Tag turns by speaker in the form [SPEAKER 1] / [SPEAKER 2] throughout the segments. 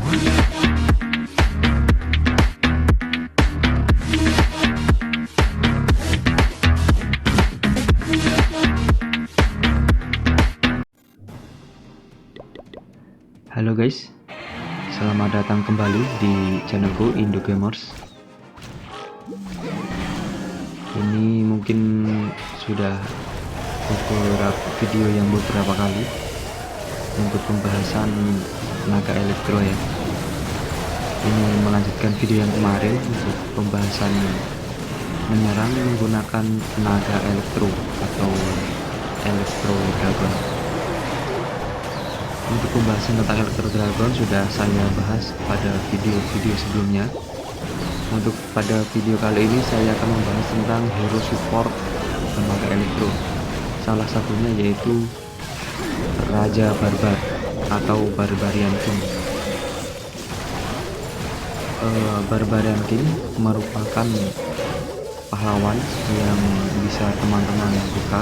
[SPEAKER 1] Halo guys, selamat datang kembali di channelku Indo Gamers. Ini mungkin sudah beberapa video yang beberapa kali untuk pembahasan tenaga elektro ya. Ini melanjutkan video yang kemarin untuk pembahasan menyerang menggunakan tenaga elektro atau elektro dragon. Untuk pembahasan tentang elektro dragon sudah saya bahas pada video-video sebelumnya. Untuk pada video kali ini saya akan membahas tentang hero support tenaga elektro. Salah satunya yaitu Raja Barbar atau Barbarian King. Barbarian King merupakan pahlawan yang bisa teman-teman buka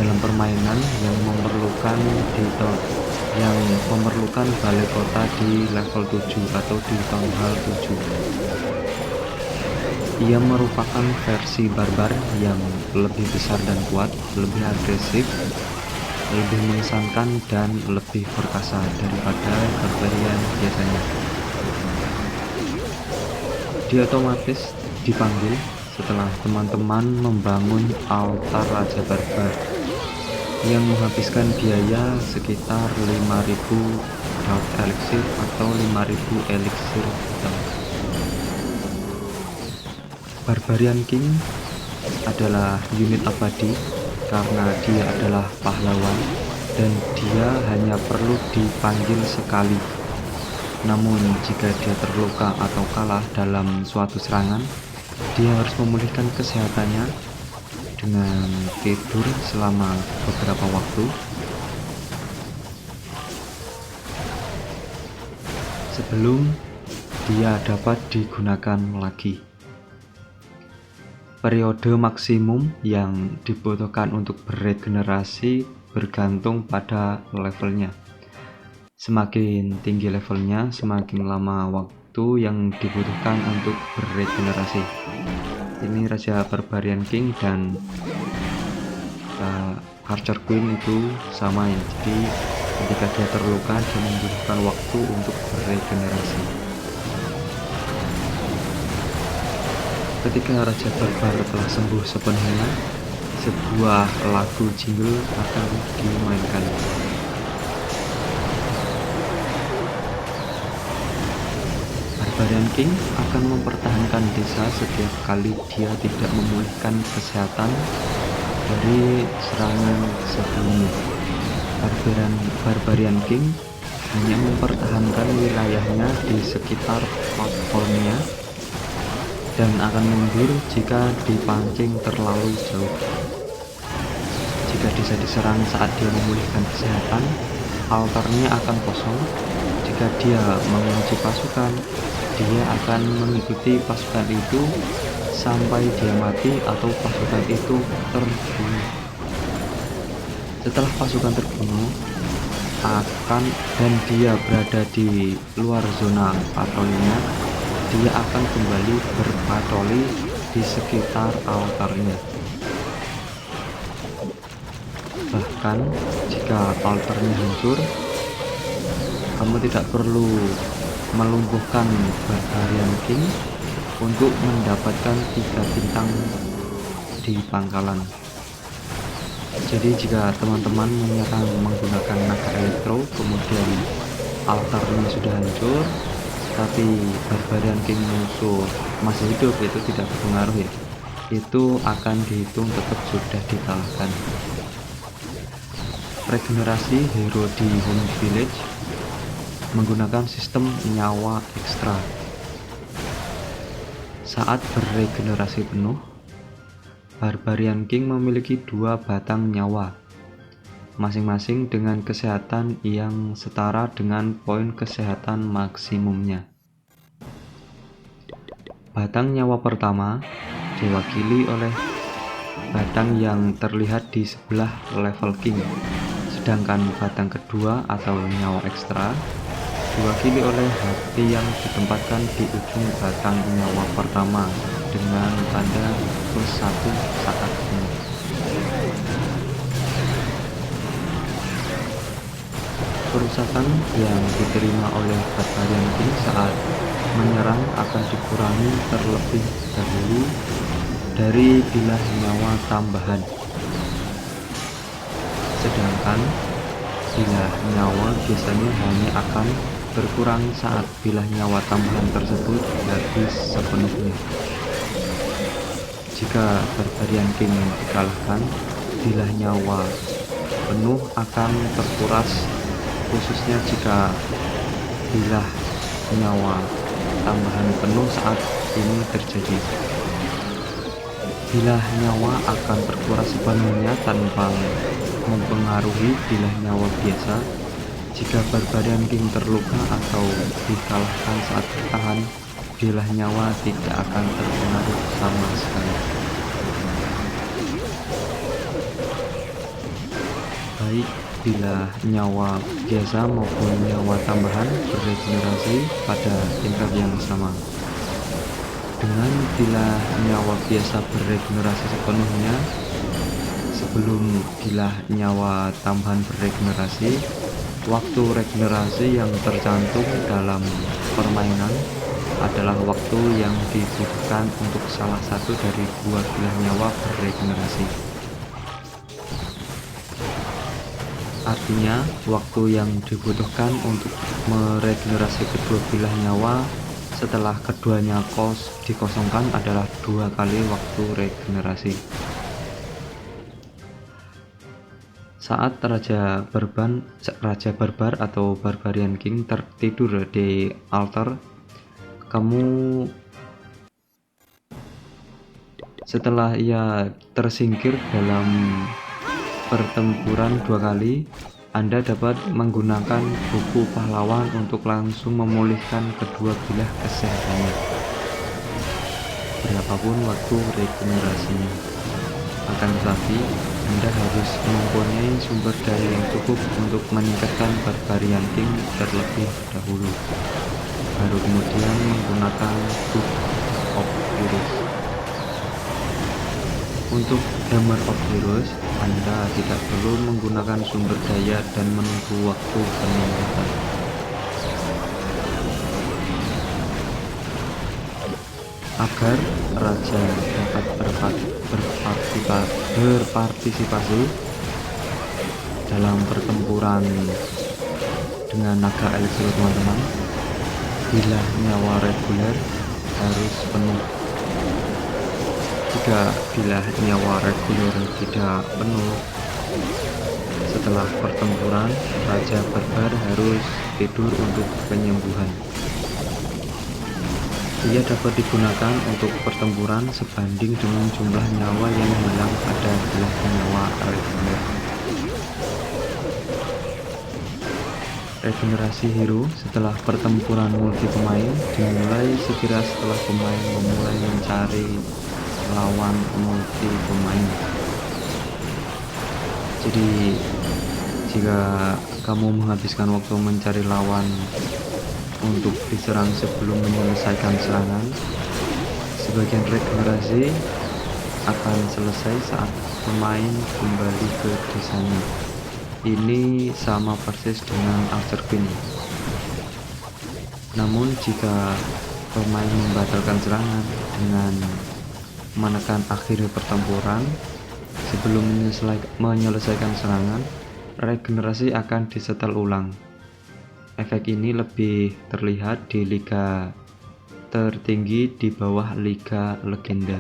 [SPEAKER 1] dalam permainan yang memerlukan balai kota di level 7 atau di town hall 7. Ia merupakan versi barbar yang lebih besar dan kuat, lebih agresif, lebih mengesankan dan lebih perkasa daripada barbarian biasanya. Dia otomatis dipanggil setelah teman-teman membangun altar Raja Barbar yang menghabiskan biaya sekitar 5.000 Dark Elixir atau 5.000 elixir hitam. Barbarian King adalah unit abadi karena dia adalah pahlawan dan dia hanya perlu dipanggil sekali. Namun jika dia terluka atau kalah dalam suatu serangan, dia harus memulihkan kesehatannya dengan tidur selama beberapa waktu sebelum dia dapat digunakan lagi. Periode maksimum yang dibutuhkan untuk beregenerasi bergantung pada levelnya. Semakin tinggi levelnya, semakin lama waktu yang dibutuhkan untuk beregenerasi. Ini Raja Barbarian King dan Archer Queen itu sama ya, jadi ketika dia terluka dia membutuhkan waktu untuk beregenerasi. Ketika Raja Barbar telah sembuh sepenuhnya, sebuah lagu jingle akan dimainkan. Barbarian King akan mempertahankan desa setiap kali dia tidak memulihkan kesehatan dari serangan sebelumnya. Barbarian King hanya mempertahankan wilayahnya di sekitar platformnya dan akan mundur jika dipancing terlalu jauh. Jika desa diserang saat dia memulihkan kesehatan, altarnya akan kosong. Jika dia mengunci pasukan, dia akan mengikuti pasukan itu sampai dia mati atau pasukan itu terbunuh. Setelah pasukan terbunuh dan dia berada di luar zona patrolinya, dia akan kembali berpatroli di sekitar altarnya. Bahkan jika altarnya hancur, kamu tidak perlu melumpuhkan Barbarian King untuk mendapatkan 3 bintang di pangkalan. Jadi jika teman-teman menyerang menggunakan naga elektro kemudian altarnya sudah hancur tapi Barbarian King musuh masih hidup, itu tidak berpengaruh ya, itu akan dihitung tetap sudah dikalahkan. Regenerasi hero di home village menggunakan sistem nyawa ekstra. Saat beregenerasi penuh, Barbarian King memiliki 2 batang nyawa, masing-masing dengan kesehatan yang setara dengan poin kesehatan maksimumnya. Batang nyawa pertama diwakili oleh batang yang terlihat di sebelah level King, sedangkan batang kedua atau nyawa ekstra diwakili oleh hati yang ditempatkan di ujung batang nyawa pertama dengan tanda +1 saat ini. Kerusakan yang diterima oleh Barbarian King saat menyerang akan dikurangi terlebih dahulu dari bilah nyawa tambahan. Sedangkan bilah nyawa biasanya hanya akan berkurang saat bilah nyawa tambahan tersebut habis sepenuhnya. Jika Barbarian King dikalahkan, bilah nyawa penuh akan terkuras, khususnya jika bilah nyawa tambahan penuh saat ini terjadi. Bilah nyawa akan terkuras sepenuhnya tanpa mempengaruhi bilah nyawa biasa. Jika Barbarian King terluka atau dikalahkan saat bertahan, bilah nyawa tidak akan terpengaruh sama sekali. Baik bilah nyawa biasa maupun nyawa tambahan beregenerasi pada tingkat yang sama. Dengan bilah nyawa biasa beregenerasi sepenuhnya sebelum bilah nyawa tambahan beregenerasi, waktu regenerasi yang tercantum dalam permainan adalah waktu yang dibutuhkan untuk salah satu dari dua bilah nyawa beregenerasi. Artinya, waktu yang dibutuhkan untuk meregenerasi kedua bilah nyawa setelah keduanya dikosongkan adalah 2 kali waktu regenerasi. Saat Raja Barbar atau Barbarian King tertidur di altar, setelah ia tersingkir dalam pertempuran 2 kali, Anda dapat menggunakan buku pahlawan untuk langsung memulihkan kedua bilah kesehatannya, berapapun waktu regenerasinya. Akan tetapi, Anda harus mempunyai sumber daya yang cukup untuk meningkatkan Barbarian King terlebih dahulu, baru kemudian menggunakan Book of Heroes. Untuk Hammer of Heroes, Anda tidak perlu menggunakan sumber daya dan menunggu waktu peningkatan. Agar Raja dapat berpartisipasi dalam pertempuran dengan naga Elixir, teman-teman, bilah nyawa reguler harus penuh. Jika bilah nyawa reguler tidak penuh setelah pertempuran, Raja Barbar harus tidur untuk penyembuhan. Ia dapat digunakan untuk pertempuran sebanding dengan jumlah nyawa yang hilang pada bilah nyawa reguler. Regenerasi hero setelah pertempuran multi pemain dimulai segera setelah pemain memulai mencari lawan multi pemain. Jadi jika kamu menghabiskan waktu mencari lawan untuk diserang sebelum menyelesaikan serangan, sebagian regenerasi akan selesai saat pemain kembali ke desanya. Ini sama persis dengan Archer Queen. Namun jika pemain membatalkan serangan dengan menekan akhir pertempuran sebelum menyelesaikan serangan, regenerasi akan disetel ulang. Efek ini lebih terlihat di liga tertinggi di bawah Liga Legenda,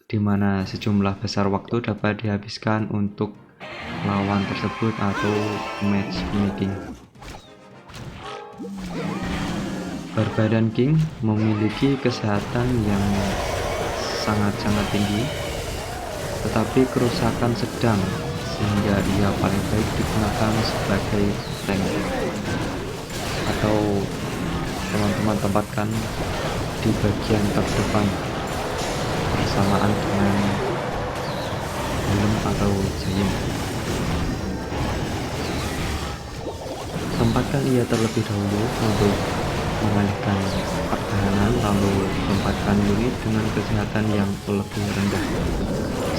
[SPEAKER 1] di mana sejumlah besar waktu dapat dihabiskan untuk lawan tersebut atau matchmaking. Barbarian King memiliki kesehatan yang sangat-sangat tinggi, tetapi kerusakan sedang, sehingga ia paling baik digunakan sebagai tank, atau teman-teman tempatkan di bagian terdepan bersamaan dengan helm atau giant. Tempatkan ia terlebih dahulu untuk mengalihkan pertahanan, lalu tempatkan unit dengan kesehatan yang lebih rendah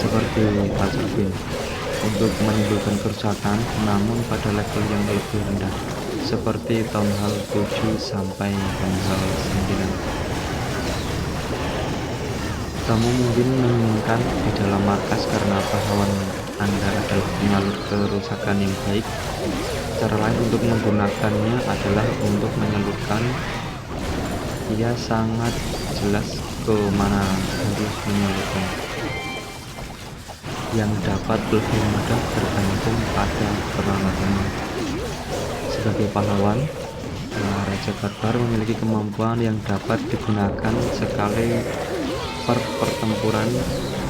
[SPEAKER 1] seperti Laser Beam untuk menimbulkan kerusakan namun pada level yang lebih rendah seperti Town Hall 7 sampai Town Hall 9. Kamu mungkin menginginkan di dalam markas karena pahlawan Anda adalah penyalur kerusakan yang baik. Cara lain untuk menggunakannya adalah untuk menyalurkan. Ia sangat jelas ke mana harus menyalurkan, yang dapat lebih mudah bergantung pada peralatannya. Sebagai pahlawan, Raja Barbar memiliki kemampuan yang dapat digunakan sekali per pertempuran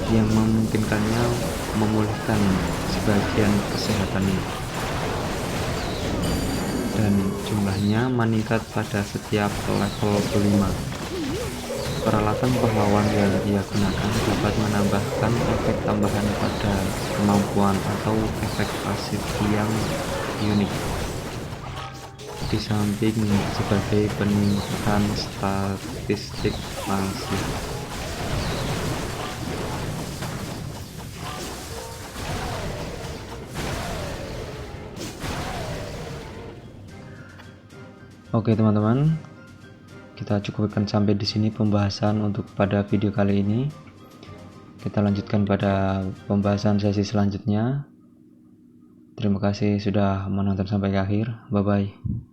[SPEAKER 1] yang memungkinkannya memulihkan sebagian kesehatannya, dan jumlahnya meningkat pada setiap level kelima. Peralatan pahlawan yang ia gunakan dapat menambahkan efek tambahan pada kemampuan atau efek pasif yang unik, di samping sebagai peningkatan statistik pasif. Oke teman-teman, kita cukupkan sampai di sini pembahasan untuk pada video kali ini. Kita lanjutkan pada pembahasan sesi selanjutnya. Terima kasih sudah menonton sampai akhir. Bye bye.